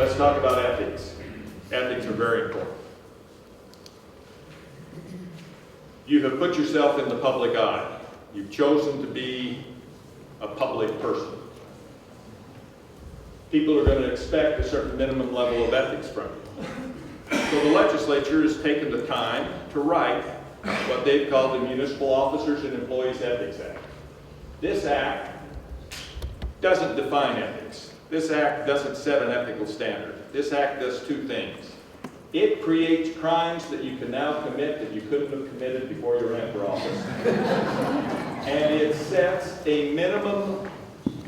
Let's talk about ethics. Ethics are very important. You have put yourself in the public eye. You've chosen to be a public person. People are going to expect a certain minimum level of ethics from you. So the legislature has taken the time to write what they've called the Municipal Officers and Employees Ethics Act. This act doesn't define ethics. This act doesn't set an ethical standard. This act does two things. It creates crimes that you can now commit that you couldn't have committed before you ran for office. And it sets a minimum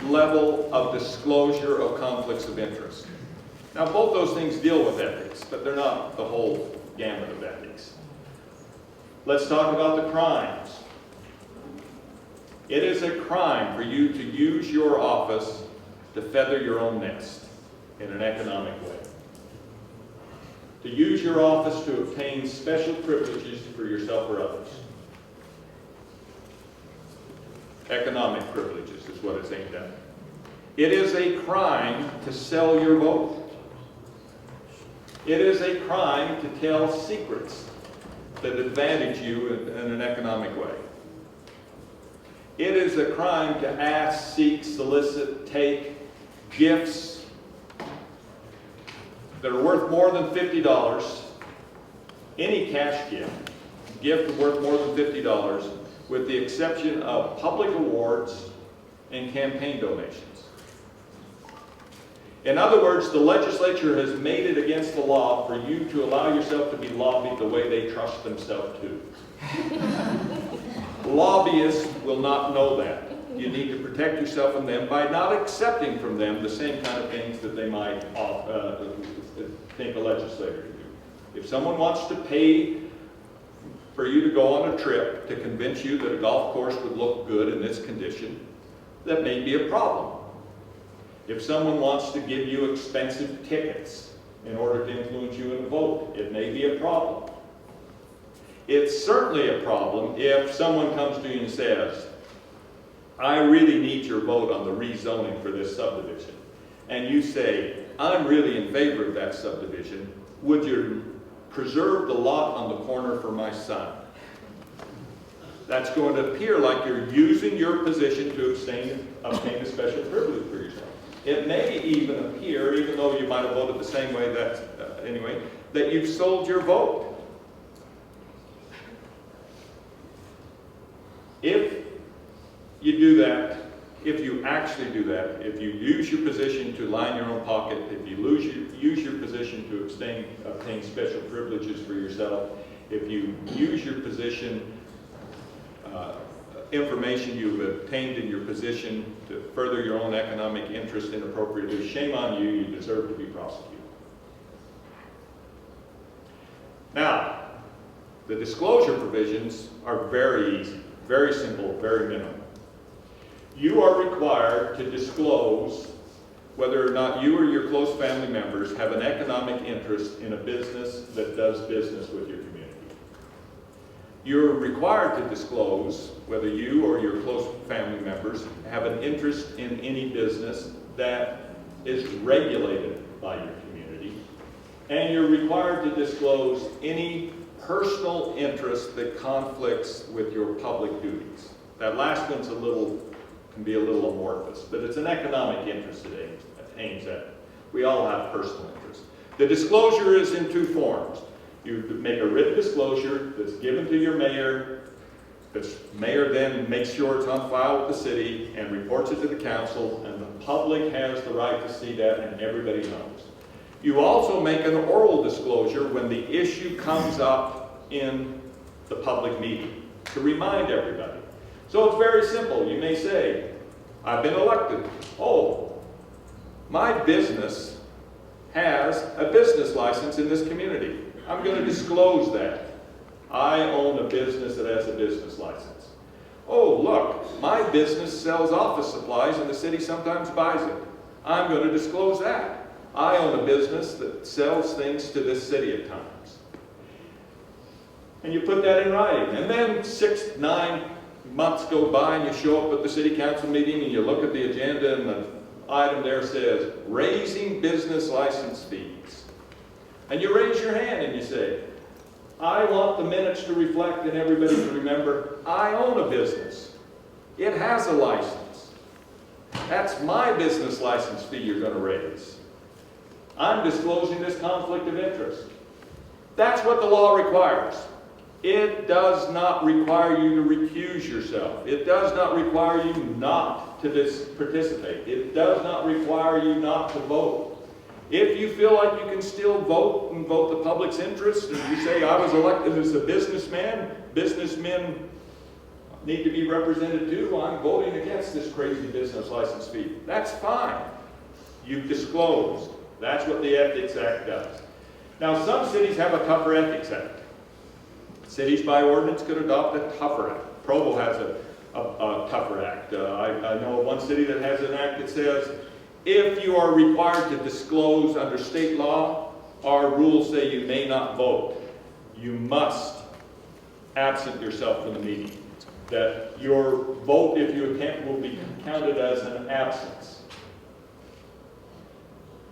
level of disclosure of conflicts of interest. Now, both those things deal with ethics, but they're not the whole gamut of ethics. Let's talk about the crimes. It is a crime for you to use your office to feather your own nest in an economic way. To use your office to obtain special privileges for yourself or others. Economic privileges is what it's aimed at. It is a crime to sell your vote. It is a crime to tell secrets that advantage you in an economic way. It is a crime to ask, seek, solicit, take gifts that are worth more than $50, any cash gift worth more than $50, with the exception of public awards and campaign donations. In other words, the legislature has made it against the law for you to allow yourself to be lobbied the way they trust themselves to. Lobbyists will not know that. You need to protect yourself from them by not accepting from them the same kind of things that they might think a legislator to do. If someone wants to pay for you to go on a trip to convince you that a golf course would look good in this condition, that may be a problem. If someone wants to give you expensive tickets in order to influence you in the vote, it may be a problem. It's certainly a problem if someone comes to you and says, I really need your vote on the rezoning for this subdivision. And you say, I'm really in favor of that subdivision. Would you preserve the lot on the corner for my son? That's going to appear like you're using your position to obtain a special privilege for yourself. It may even appear, even though you might have voted the same way, that you've sold your vote. If you do that, if you actually do that, if you use your position to line your own pocket, if you use your position to obtain special privileges for yourself, if you use your position, information you've obtained in your position to further your own economic interest inappropriately, shame on you, you deserve to be prosecuted. Now, the disclosure provisions are very easy, very simple, very minimal. You are required to disclose whether or not you or your close family members have an economic interest in a business that does business with your community. You're required to disclose whether you or your close family members have an interest in any business that is regulated by your community. And you're required to disclose any personal interest that conflicts with your public duties. That last one's can be a little amorphous, but it's an economic interest it aims at. We all have personal interests. The disclosure is in two forms. You make a written disclosure that's given to your mayor. The mayor then makes sure it's on file with the city and reports it to the council, and the public has the right to see that, and everybody knows. You also make an oral disclosure when the issue comes up in the public meeting to remind everybody. So it's very simple. You may say, I've been elected. Oh, my business has a business license in this community. I'm going to disclose that. I own a business that has a business license. Oh, look, my business sells office supplies and the city sometimes buys it. I'm going to disclose that. I own a business that sells things to this city at times. And you put that in writing. And then 6, 9 months go by and you show up at the city council meeting and you look at the agenda and item there says, raising business license fees. And you raise your hand and you say, I want the minutes to reflect and everybody to remember, I own a business. It has a license. That's my business license fee you're going to raise. I'm disclosing this conflict of interest. That's what the law requires. It does not require you to recuse yourself. It does not require you not to participate. It does not require you not to vote. If you feel like you can still vote and vote the public's interest, and you say, I was elected as a businessman, businessmen need to be represented too, I'm voting against this crazy business license fee. That's fine. You've disclosed. That's what the Ethics Act does. Now, some cities have a tougher Ethics Act. Cities by ordinance could adopt a tougher act. Provo has a tougher act. I know of one city that has an act that says, if you are required to disclose under state law, our rules say you may not vote. You must absent yourself from the meeting. That your vote, if you can't, will be counted as an absence.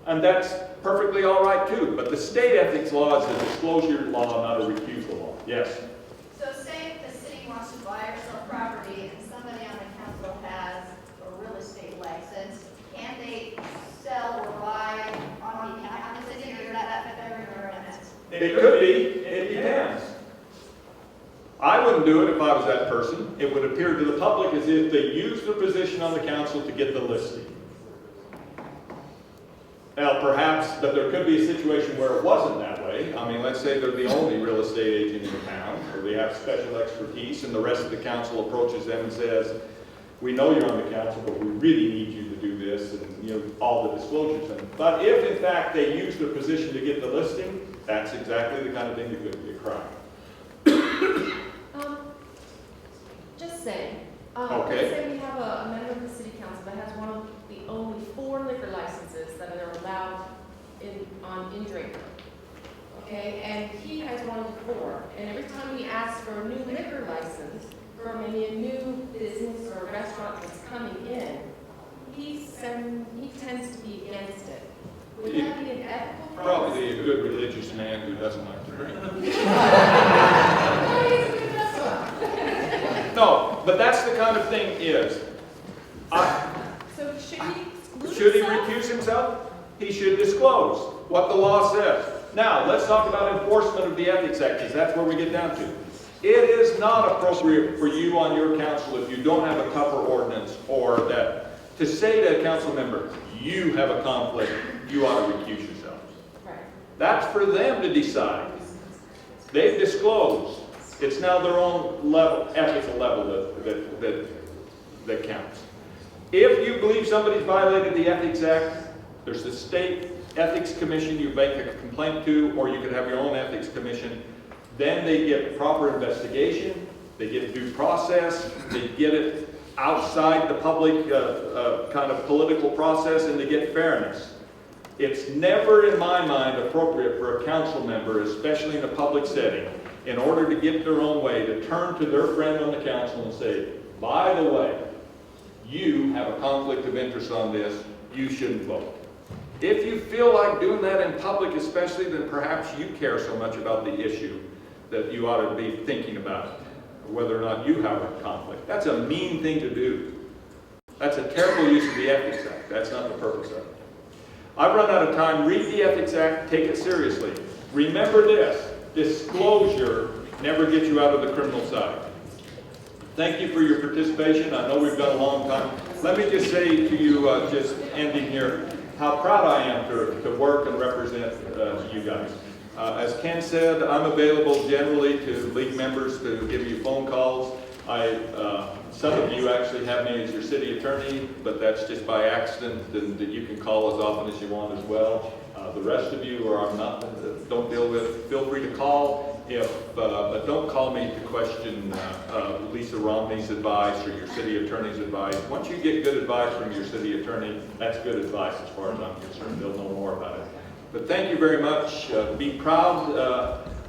And that's perfectly all right too, but the state ethics law is a disclosure law, not a recusal law. Yes? So say if the city wants to buy or sell property and somebody on the council has a real estate license, can they sell or buy on behalf of the city, or is that federal ordinance? It could be. It depends. I wouldn't do it if I was that person. It would appear to the public as if they used their position on the council to get the listing. Now, perhaps, but there could be a situation where it wasn't that way. I mean, let's say they're the only real estate agent in town, or they have special expertise, and the rest of the council approaches them and says, we know you're on the council, but we really need you to do this, and all the disclosures. But if, in fact, they use their position to get the listing, that's exactly the kind of thing that could be a crime. Just saying. Okay. Let's say we have a member of the city council that has one of the only 4 liquor licenses that are allowed in Draper. Okay, and he has one of the 4. And every time we ask for a new liquor license from a new business or restaurant that's coming in, he tends to be against it. Would that be an ethical process? Probably a good religious man who doesn't like to drink. No, but that's the kind of thing So should he recuse himself? He should disclose what the law says. Now, let's talk about enforcement of the Ethics Act, because that's where we get down to. It is not appropriate for you on your council, if you don't have a tougher ordinance, or that, to say to a council member, you have a conflict, you ought to recuse yourself. Right. That's for them to decide. They've disclosed. It's now their own level, ethical level that counts. If you believe somebody's violated the Ethics Act, there's the State Ethics Commission you make a complaint to, or you could have your own Ethics Commission. Then they get proper investigation, they get due process, they get it outside the public kind of political process, and they get fairness. It's never, in my mind, appropriate for a council member, especially in a public setting, in order to get their own way, to turn to their friend on the council and say, by the way, you have a conflict of interest on this, you shouldn't vote. If you feel like doing that in public especially, then perhaps you care so much about the issue that you ought to be thinking about whether or not you have a conflict. That's a mean thing to do. That's a terrible use of the Ethics Act. That's not the purpose of it. I've run out of time. Read the Ethics Act. Take it seriously. Remember this. Disclosure never gets you out of the criminal side. Thank you for your participation. I know we've got a long time. Let me just say to you, just ending here, how proud I am to work and represent you guys. As Ken said, I'm available generally to league members to give you phone calls. Some of you actually have me as your city attorney, but that's just by accident, and that you can call as often as you want as well. The rest of you I'm not, don't deal with, feel free to call, but don't call me to question Lisa Romney's advice or your city attorney's advice. Once you get good advice from your city attorney, that's good advice as far as I'm concerned. They'll know more about it. But thank you very much. Be proud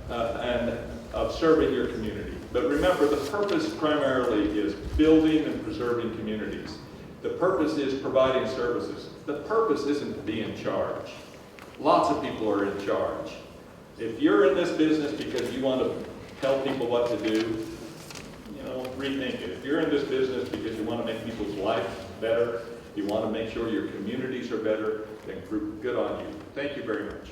and of serving your community. But remember, the purpose primarily is building and preserving communities. The purpose is providing services. The purpose isn't to be in charge. Lots of people are in charge. If you're in this business because you want to tell people what to do, rethink it. If you're in this business because you want to make people's lives better, you want to make sure your communities are better, then good on you. Thank you very much.